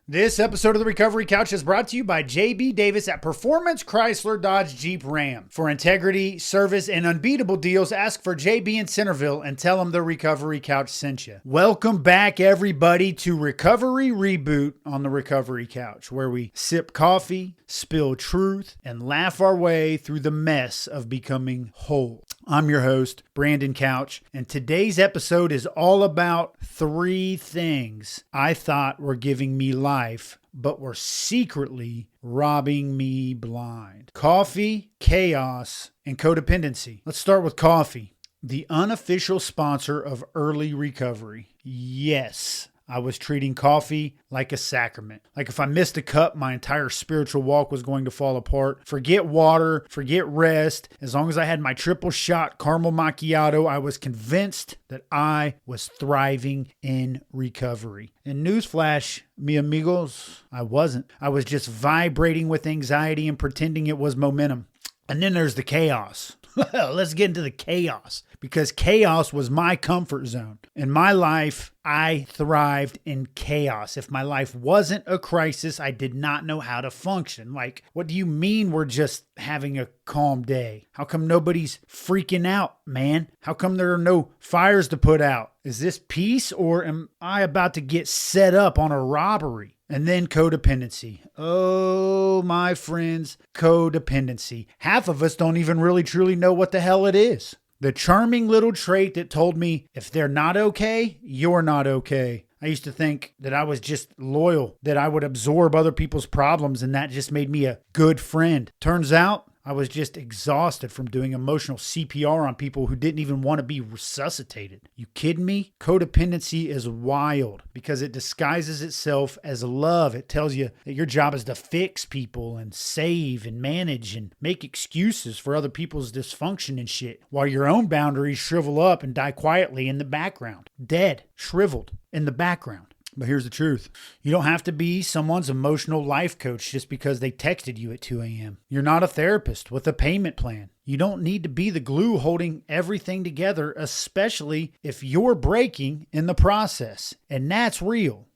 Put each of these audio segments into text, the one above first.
This episode of the Recovery Couch is brought to you by JB Davis at Performance Chrysler Dodge Jeep Ram. For integrity, service, and unbeatable deals, ask for JB in Centerville and tell them the Recovery Couch sent you. Welcome back, everybody, to Recovery Reboot on the Recovery Couch, where we sip coffee, spill truth, and laugh our way through the mess of becoming whole. I'm your host, Brandon Couch, and today's episode is all about 3 things I thought were giving me life, but were secretly robbing me blind. Coffee, chaos, and codependency. Let's start with coffee, the unofficial sponsor of early recovery. Yes, I was treating coffee like a sacrament. Like if I missed a cup, my entire spiritual walk was going to fall apart. Forget water, forget rest. As long as I had my triple shot caramel macchiato, I was convinced that I was thriving in recovery. And newsflash, mi amigos, I wasn't. I was just vibrating with anxiety and pretending it was momentum. And then there's the chaos. Let's get into the chaos, because chaos was my comfort zone. In my life, I thrived in chaos. If my life wasn't a crisis, I did not know how to function. Like, what do you mean we're just having a calm day? How come nobody's freaking out, man? How come there are no fires to put out? Is this peace, or am I about to get set up on a robbery? And then codependency. Oh, my friends, codependency. Half of us don't even really truly know what the hell it is. The charming little trait that told me, if they're not okay, you're not okay. I used to think that I was just loyal, that I would absorb other people's problems, and that just made me a good friend. Turns out, I was just exhausted from doing emotional CPR on people who didn't even want to be resuscitated. You kidding me? Codependency is wild because it disguises itself as love. It tells you that your job is to fix people and save and manage and make excuses for other people's dysfunction and shit, while your own boundaries shrivel up and die quietly in the background. Dead, shriveled in the background. But here's the truth. You don't have to be someone's emotional life coach just because they texted you at 2 a.m. You're not a therapist with a payment plan. You don't need to be the glue holding everything together, especially if you're breaking in the process. And that's real.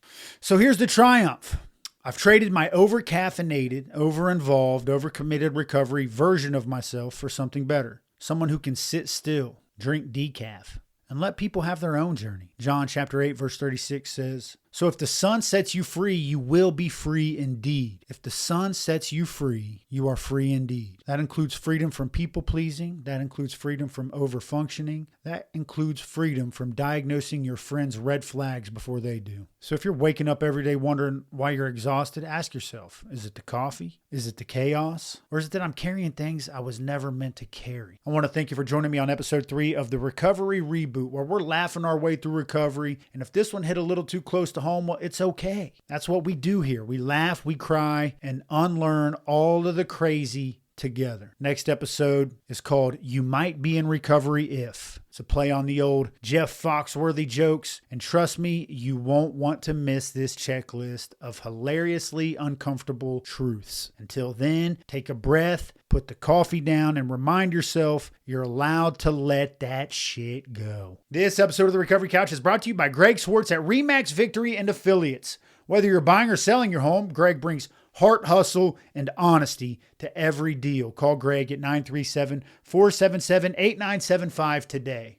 So here's the triumph. I've traded my over-caffeinated, over-involved, over-committed recovery version of myself for something better. Someone who can sit still, drink decaf, and let people have their own journey. John chapter 8, verse 36 says, "So if the Son sets you free, you will be free indeed." If the Son sets you free, you are free indeed. That includes freedom from people-pleasing. That includes freedom from over-functioning. That includes freedom from diagnosing your friends' red flags before they do. So if you're waking up every day wondering why you're exhausted, ask yourself, is it the coffee? Is it the chaos? Or is it that I'm carrying things I was never meant to carry? I want to thank you for joining me on episode 3 of the Recovery Reboot, where we're laughing our way through recovery. And if this one hit a little too close to home, well, it's okay. That's what we do here. We laugh, we cry, and unlearn all of the crazy together. Next episode is called You Might Be in Recovery If. It's a play on the old Jeff Foxworthy jokes. And trust me, you won't want to miss this checklist of hilariously uncomfortable truths. Until then, take a breath, put the coffee down, and remind yourself you're allowed to let that shit go. This episode of the Recovery Couch is brought to you by Greg Swartz at Remax Victory and Affiliates. Whether you're buying or selling your home, Greg brings heart, hustle, and honesty to every deal. Call Greg at 937-477-8975 today.